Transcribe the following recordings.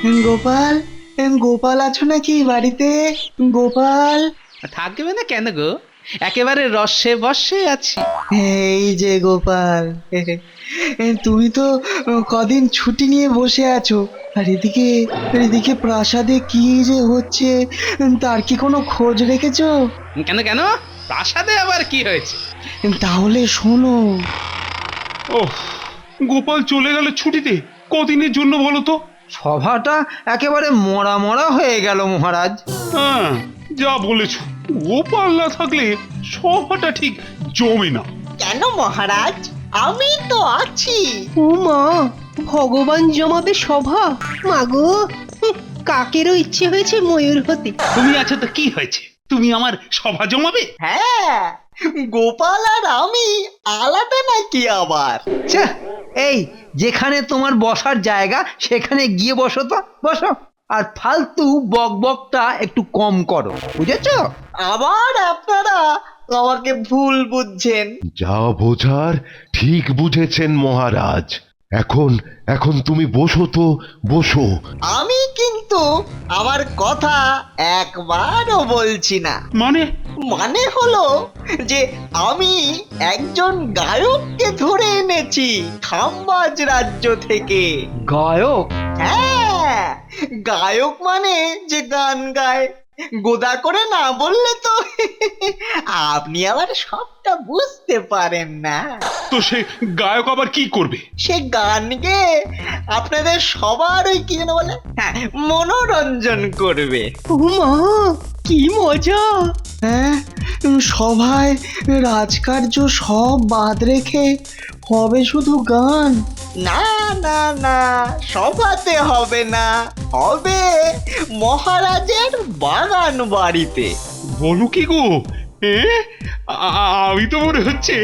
গোপাল, গোপাল আছো নাকি বাড়িতে? গোপাল, থাকবে না কেন গো? একেবারে রসে বসে আছি। এই যে গোপাল, তুমি তো কদিন ছুটি নিয়ে বসে আছো। আর এদিকে প্রাসাদে কি যে হচ্ছে তার কি কোনো খোঁজ রেখেছো? কেন কেন? প্রাসাদে আবার কি হয়েছে? তাহলে শোনো। ওহ, গোপাল চলে গেল ছুটিতে। কদিনের জন্য বলো তো? সভাটা একেবারে মরা মরা হয়ে গেল মহারাজ। হ্যাঁ, যা বলেছ। গোপাল না থাকলে সভাটা ঠিক জমে না। কেন মহারাজ, আমি তো আছি। ও মা, ভগবান জমাবে সভা? মাগো, কাকেরও ইচ্ছে হয়েছে ময়ূর হতে। তুমি আছো তো কি হয়েছে? তুমি আমার সভা জমাবে? হ্যাঁ, গোপাল আর আমি আলাদা নাকি আবার? ছ্যা, এই যেখানে তোমার বসার জায়গা সেখানে গিয়ে বসো তো, বসো। আর ফালতু বক বকটা একটু কম করো, বুঝেছো? আবার আপনারা আমাকে ভুল বুঝছেন। যা বোঝার ঠিক বুঝেছেন মহারাজ। এখন এখন তুমি বসো তো, বসো। আমি কিন্তু আমার কথা একবারও বলছি না। মানে? মানে হলো যে আমি একজন গায়ককে ধরে এনেছি খাম্বাজ রাজ্য থেকে। গায়ক? হ্যাঁ, গায়ক মানে যে গান গায়। গোদা করে না বললে তো আপনি আবার সবটা বুঝতে পারেন না। তো সে গায়ক আবার কি করবে? সে গান গেয়ে আপনাদের সবার ওই কি যেন বলে, হ্যাঁ, মনোরঞ্জন করবে। ও মা, কি মজা! হ্যাঁ, সভায় রাজকার্য সব বাদ রেখে হবে শুধু গান? না না না, সভাতে হবে না, হবে মহারাজের বাগান বাড়িতে। বলো কি গো? আমি তো মনে হচ্ছে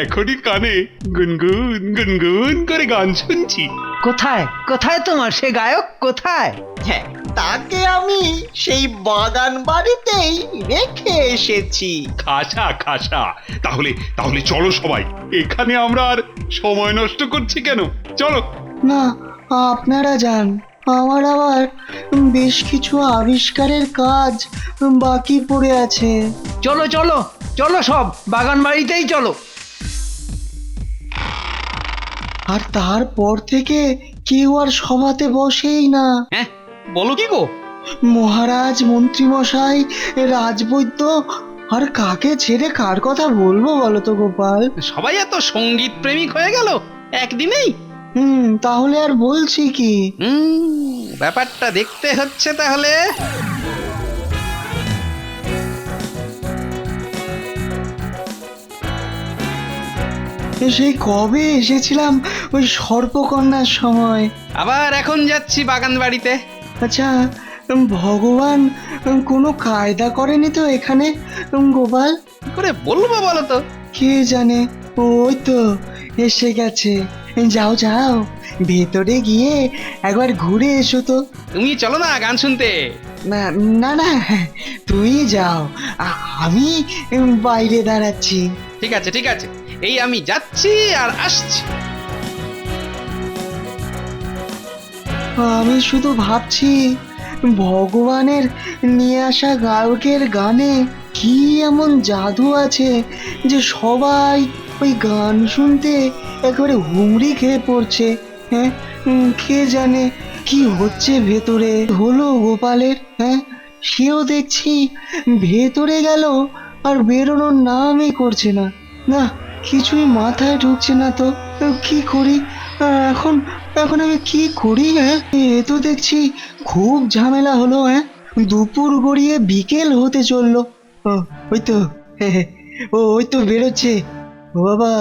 এখনই কানে গুনগুন গুনগুন করে গান শুনছি। কোথায় কোথায় তোমার সে গায়ক, কোথায়? হ্যাঁ, তাকে আমি সেই বাগান বাড়িতেই রেখে এসেছি। খাসা খাসা, তাহলে তাহলে চলো সবাই। এখানে আমরা আর সময় নষ্ট করছি কেন? চলো। না, আপনারা যান। আমার আবার বেশ কিছু আবিষ্কারের কাজ বাকি পড়ে আছে। চলো চলো চলো, সব বাগান বাড়িতেই চলো। আর তারপর থেকে কেউ আর সভাতে বসেই না। হ্যাঁ, বলো কি গো? মহারাজ, মন্ত্রীমশাই, রাজবৈদ্য, আর কাকে ছেড়ে কার কথা বলবো বলো তো গোপাল? সবাই এত সঙ্গীত প্রেমিক হয়ে গেল একদিনেই। তাহলে আর বলছি কি? ব্যাপারটা দেখতে হচ্ছে তাহলে। সেই কবে এসেছিলাম ওই সর্পকন্যার সময়। আবার এখন যাচ্ছি বাগান বাড়িতে। আচ্ছা, ভগবান কোনো কায়দা করেনি তো এখানে গোপাল? কি করে বলবো বলো তো? কে জানে, ওই তো এসে গেছে। যাও যাও, ভেতরে গিয়ে একবার ঘুরে এসো তো। তুমি চলো না গান শুনতে। না না না, তুই যাও, আমি বাইরে দাঁড়াচ্ছি। ঠিক আছে ঠিক আছে, এই আমি যাচ্ছি আর আসছি। আমি শুধু ভাবছি, ভগবানের নিয়ে আসা গায়কের গানে কি এমন জাদু আছে যে সবাই ওই গান শুনতে একেবারে হুমড়ি খেয়ে পড়ছে। হ্যাঁ, কে জানে কি হচ্ছে ভেতরে। হলো গোপালের, হ্যাঁ, সেও দেখছি ভেতরে গেল আর বেরোনোর নামই করছে না। না, কিছুই মাথায় ঢুকছে না তো। কি করি এখন? এখন আমি কি করি? হ্যাঁ, এ তো দেখছি খুব ঝামেলা হলো। হ্যাঁ, দুপুর গড়িয়ে বিকেল হতে চললো। ও, ওই তো, ওই তো বেরোচ্ছে। ও বাবা,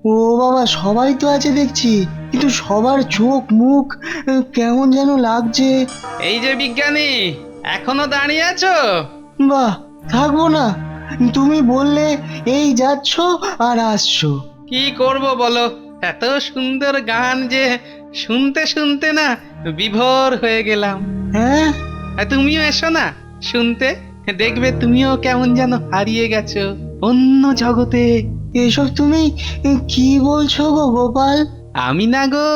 ও বাবা, সবাই তো আছে দেখছি, কিন্তু সবার চোখ মুখ কেমন যেন লাগছে। এই যে বিজ্ঞানী, এখনো দাঁড়িয়ে আছো? বাহ, থাকবো না? তুমি বললে এই যাচ্ছ আর আসছো। কি করব বলো, এত সুন্দর গান যে শুনতে শুনতে না বিভোর হয়ে গেলাম। হ্যাঁ, আর তুমিও এসো না শুনতে, দেখবে তুমিও কেমন যেন হারিয়ে গেছো অন্য জগতে। এসব তুমি কি বলছো গো গোপাল? আমি না গো,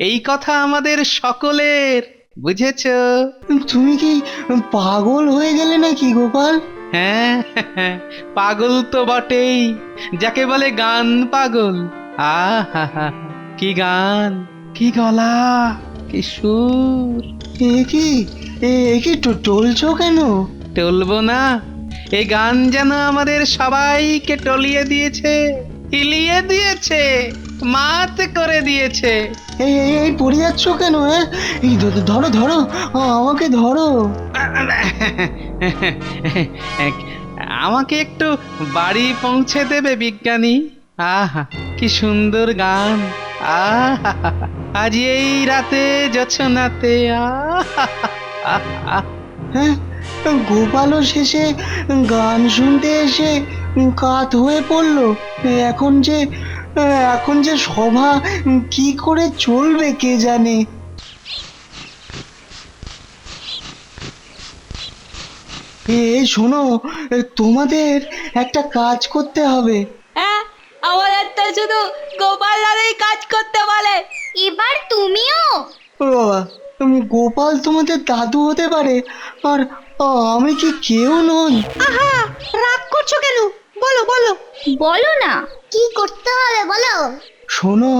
এই কথা আমাদের সকলের। বুঝেছো? তুমি কি পাগল হয়ে গেলে নাকি গোপাল? হ্যাঁ, পাগল তো বটেই, যাকে বলে গান পাগল। আহা, কি গান, কি গলা, কি সুর! এ কি টলছো কেন? টলবো না? এই গান যেন আমাদের সবাইকে টলিয়ে দিয়েছে, হিলিয়ে দিয়েছে, মাত করে দিয়েছে। এই পড়ে যাচ্ছ কেন? এই ধরো ধরো, আমাকে ধরো। আমাকে একটু বাড়ি পৌঁছে দেবে বিজ্ঞানী? আহা, কি সুন্দর গান! আহা, আজ এই রাতে জোছনাতে। আহা, হ্যাঁ, গোপালও শেষে গান শুনতে এসে কাত হয়ে পড়লো। এখন যে সভা কি করে চলবে কে জানে। এই শোনো, তোমাদের একটা কাজ করতে হবে। হ্যাঁ, আমাদের তো শুধু গোপাল দাদাই কাজ করতে বলে। এবার তুমিও? ও বাবা, গোপাল তোমাদের দাদু হতে পারে, আর আমি কি কেউ নই? আহা, রাগ করছো কেন? বলো বলো। বলো না, কি করতে হবে বলো। শোনো,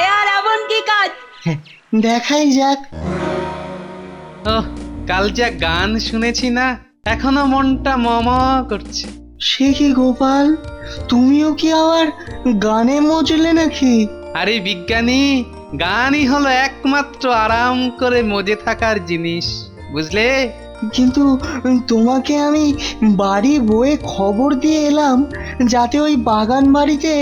এ আর এমন কি কাজ? দেখাই যাক। ওহ, কাল যা গান শুনেছি না, এখনো মনটা মম করছে। সে কি গোপাল, তুমিও কি আবার গানে মজলে নাকি? আরে বিজ্ঞানী, গানই হলো একমাত্র আরাম করে মজে থাকার জিনিস, বুঝলে? কিন্তু তোমাকে আমি বাড়ি বয়ে খবর দিয়ে এলাম, যাতে ওই বাগান বাড়িতে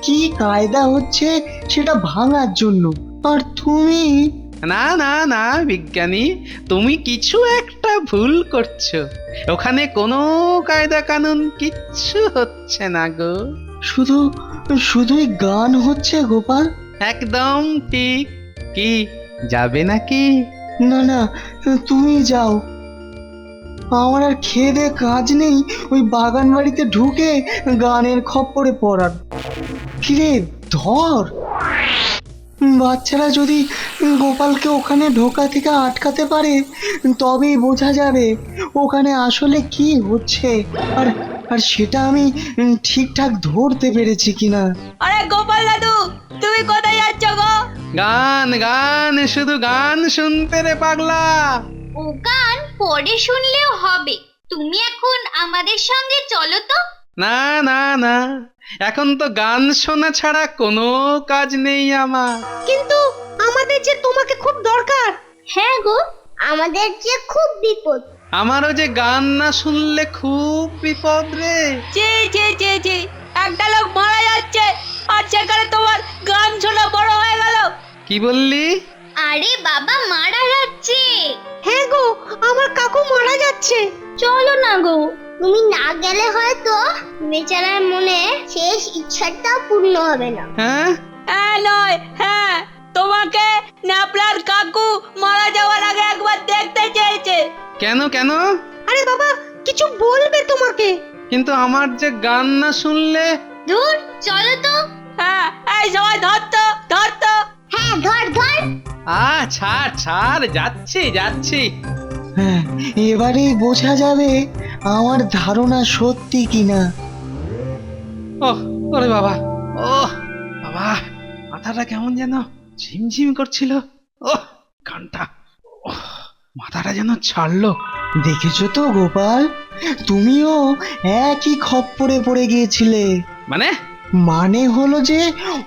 কি কায়দা হচ্ছে সেটা ভাঙার জন্য। আর তুমি... না না না বিজ্ঞানী, তুমি কিছু একটা ভুল করছো। ওখানে কোনো কায়দা কানুন কিচ্ছু হচ্ছে না গো। শুধুই গান হচ্ছে গোপাল। একদম ঠিক। কি যাবে নাকি? না না, তুমি যাও, আমার আর খেয়ে দে কাজ নেই ওই বাগান বাড়িতে ঢুকে গানের খপ্পরে পড়ার। কিরে ধর, বাচ্চারা যদি গোপালকে ওখানে ঢোকা থেকে আটকাতে পারে তবেই বোঝা যাবে ওখানে আসলে কি হচ্ছে, আর আর সেটা আমি ঠিকঠাক ধরতে পেরেছি কিনা। আরে গোপাল দাদু, তুমি কোথায় যাচ্ছ গো? গান গান, শুধু গান শুনতে রে পাগলা। ও গান পরে শুনলেও হবে, তুমি এখন আমাদের সঙ্গে চলো তো। না না না, এখন তো গান শোনা ছাড়া কোনো কাজ নেই আমার। কিন্তু আমাদের যে তোমাকে খুব দরকার। হ্যাঁ গো, আমাদের যে খুব বিপদ। আমারও যে গান না শুনলে খুব বিপদ রে। জি জি জি জি, একটা লোক মারা যাচ্ছে আর সেখানে তোমার গান শোনা বড় হয়ে গেল। কি বললি? আরে বাবা, মারা যাচ্ছে। হ্যাঁ গো, আমার কাকু মারা যাচ্ছে। চলো না গো, তুমি না গেলে হয়তো বেচারার মনে শেষ ইচ্ছাটা পূর্ণ হবে না। হ্যাঁ হ্যাঁ নয়, হ্যাঁ, তোমাকে ন্যাপলার কাকু মারা যাওয়ার আগে একবার দেখতে চেয়েছে। কেন কেন? আরে বাবা, কিছু বলবে তোমাকে। কিন্তু আমার যে গান না শুনলে। দূর, চলো তো। হ্যাঁ, এই সবাই ধরতো ধরতো। হ্যাঁ, ধর ধর। ছাড় ছাড়, যাচ্ছি যাচ্ছি। হ্যাঁ, এবারেই বোঝা যাবে আমার ধারণা সত্যি কিনা। ওহ ওরে বাবা, ওহ বাবা, মাথাটা কেমন যেন ঝিমঝিম করছিল। ওহ কানটা, ওহ মাথাটা যেন ছাড়লো। দেখেছো তো গোপাল, তুমিও একই খপ্পরে পড়ে গিয়েছিলে। মানে হলো যে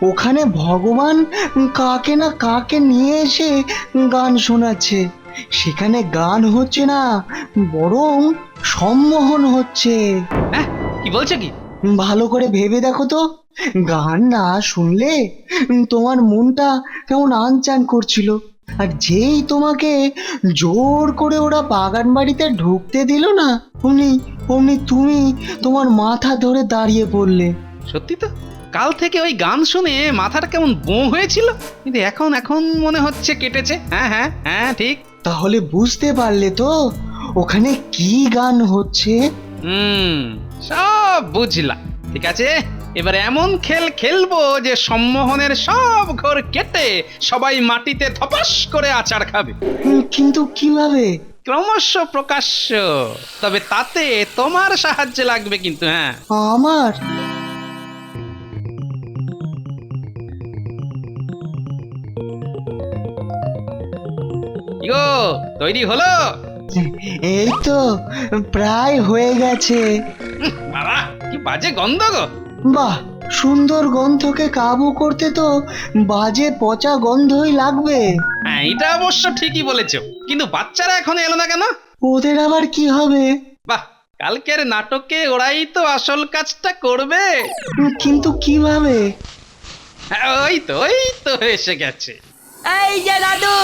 ওখানে ভগবান কাকে না কাকে নিয়ে এসে গান শোনাচ্ছে, সেখানে গান হচ্ছে না, বরং সম্মোহন হচ্ছে। হ্যাঁ, কি বলছো কি? ভালো করে ভেবে দেখো তো, গান না শুনলে তোমার মনটা কেমন আনচান করছিল, আর যেই তোমাকে জোর করে ওরা বাগান বাড়িতে ঢুকতে দিল না, অমনি তুমি তোমার মাথা ধরে দাঁড়িয়ে পড়লে। সত্যি তো, কাল থেকে ওই গান শুনে মাথাটা কেমন বোঁ হয়েছিল, কিন্তু এখন মনে হচ্ছে কেটেছে। হ্যাঁ হ্যাঁ হ্যাঁ, ঠিক। তাহলে বুঝতে পারলে তো ওখানে কি গান হচ্ছে? সব বুঝলাম। ঠিক আছে, এবার এমন খেল খেলবো যে সম্মোহনের সব ঘর কেটে সবাই মাটিতে ধপাস করে আচার খাবে। কিন্তু কিভাবে? ক্রমশ প্রকাশ্য, তবে তাতে তোমার সাহায্য লাগবে কিন্তু। হ্যাঁ, আমার? ইগো তৈরি হলো? এই তো প্রায় হয়ে গেছে। বাবা কি বাজে গন্ধ গো! বাহ, সুন্দর গন্ধকে কাবু করতে তো বাজে পচা গন্ধই লাগবে। হ্যাঁ, এটা অবশ্য ঠিকই বলেছো, কিন্তু বাচ্চারা এখন এলো না কেন? ওদের আবার কি হবে? বাহ, কালকের নাটকে ওরাই তো আসল কাজটা করবে। কিন্তু কিভাবে? হ্যাঁ, ওই তো এসে গেছে। এই যে দাদু,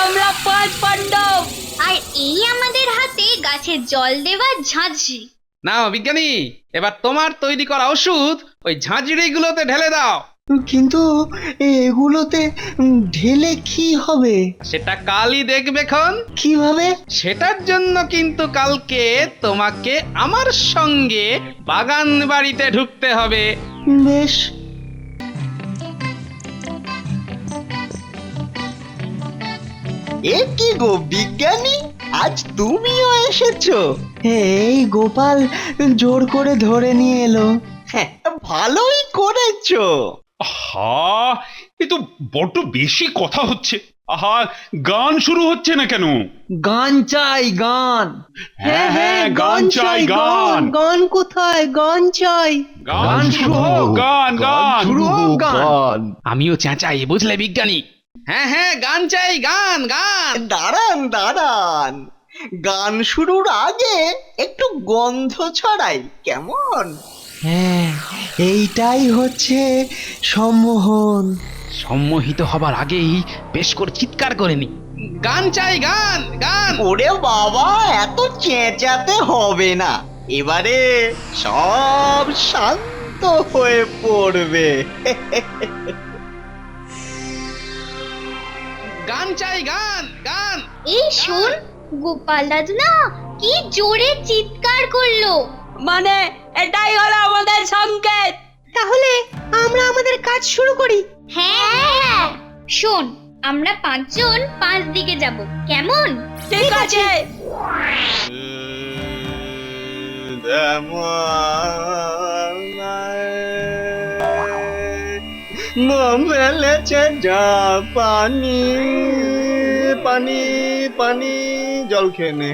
আমরা 5 পাণ্ডব। আর এই আমাদের হাতে গাছে জল দেওয়ার ঝাঁঝরি। নাও বিজ্ঞানী, এবার তোমার তৈরি করা ওষুধ ওই ঝাঁঝরিগুলোতে ঢেলে দাও। কিন্তু এগুলোতে ঢেলে কি হবে? সেটা কালই দেখবে খন। কিভাবে? সেটার জন্য কিন্তু কালকে তোমাকে আমার সঙ্গে বাগান বাড়িতে ঢুকতে হবে। বেশ। এ কি গো বিজ্ঞানী, আজ তুমিও এসেছো? এই গোপাল জোর করে ধরে নিয়ে এলো। হ্যাঁ, ভালোই করেছো। আহা, এ তো বড্ড বেশি কথা হচ্ছে। আহা, গান শুরু হচ্ছে না কেন? গান চাই, গান। হ্যাঁ, গান চাই, গান। গান কোথায়? গান চাই। গান শুরু হোক, গান গান শুরু হোক, গান। আমিও চেঁচাই, বুঝলে বিজ্ঞানী? হ্যাঁ, গান চাই, গান গান। দাঁড়ান, গান শুরুর আগে একটু গন্ধ ছড়াই, কেমন? হ্যাঁ, এইটাই হচ্ছে সম্মোহন। সম্মোহিত হবার আগেই বেশ করে চিৎকার করে নি, গান চাই, গান গান। ওরে বাবা, এত চেঁচাতে হবে না, এবারে সব শান্ত হয়ে পড়বে। গান চাই, গান গান। এই শোন, গোপাল দাদু না কি জোরে চিৎকার করলো। মানে এটাই হলো আমাদের সংকেত। তাহলে আমরা আমাদের কাজ শুরু করি। হ্যাঁ, শোন, আমরা 5 জন 5 দিকে যাব, কেমন? ঠিক আছে। মেলেছে যা পানি পানি পানি, জল খেনে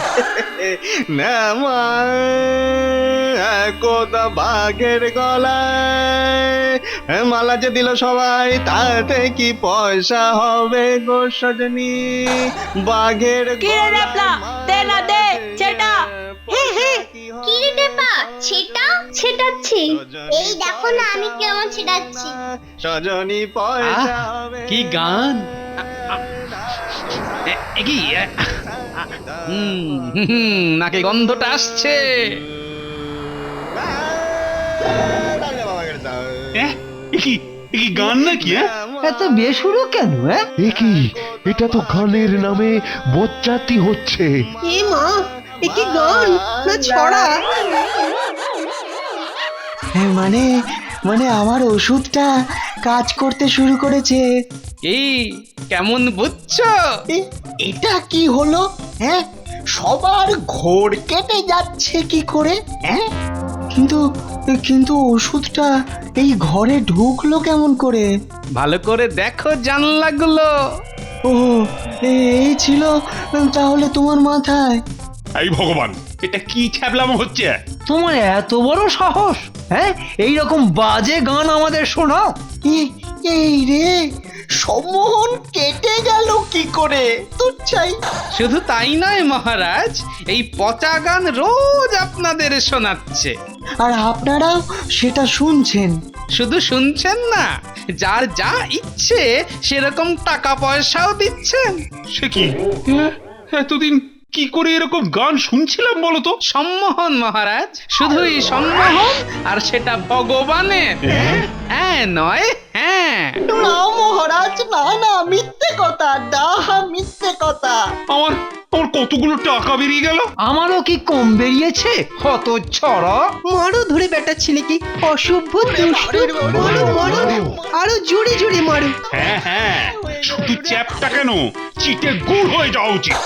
কোদা বাঘের গলায় মালা যে দিল সবাই, তাতে কি পয়সা হবে গো সজনী? বাঘের কি রে ন্যাপলা, দে না দে সেটা। কি রে দেপা, ছেটাচ্ছি। এই দেখো না আমি কেমন ছেটাচ্ছি। সজনী পয়সা আহ, হবে। কি গান! কি নাকে গন্ধটা আসছে। এ কি গান নাকি? এত বেসুরো কেন? এ কি, এটা তো গানের নামে বজ্জাতি হচ্ছে। এ মা, এ কি গান না ছড়া? হ্যাঁ, মানে আমার ওষুধটা কাজ করতে শুরু করেছে। এই কেমন বুঝছো? এটা কি হলো? হ্যাঁ, সবার ঘোর কেটে যাচ্ছে কি করে? হ্যাঁ, কিন্তু ওষুধটা এই ঘরে ঢুকলো কেমন করে? ভালো করে দেখো জানলাগুলো। ও, এই ছিল তাহলে তোমার মাথায়। এই ভগবান, এটা কি ছ্যাবলামো হচ্ছে? তোমার এত বড় সাহস, হ্যাঁ, এইরকম বাজে গান আমাদের শোনাও? এই রে, সম্মোহন কেটে গেল কি করে? তোর চাই। শুধু তাই নয় মহারাজ, এই পচা গান রোজ আপনাদের শোনাচ্ছে, আর আপনারাও সেটা শুনছেন। শুধু শুনছেন না, যার যা ইচ্ছে সেরকম টাকা পয়সাও দিচ্ছেন। সে কি? এতদিন কি করে এরকম গান শুনছিলাম বলো তো? সম্মোহন মহারাজ, শুধুই সম্মোহন, আর সেটা ভগবানের। হ্যাঁ নয়, হ্যাঁ। না মহারাজ, না, মিথ্যে কথা, ডাহা মিথ্যে কথা। আমার আমার কতগুলো টাকা বেরিয়ে গেল। আমারও কি কম বেরিয়েছে হত ছড়া? মারো ধরে বেটা ছেলেকে, অসভ্য দুষ্টু, মারো মারো, আরো জোরে জোরে মারো। হ্যাঁ হ্যাঁ, শুধু চ্যাপটা কেন, চিটে গুড় হয়ে যাওয়া উচিত।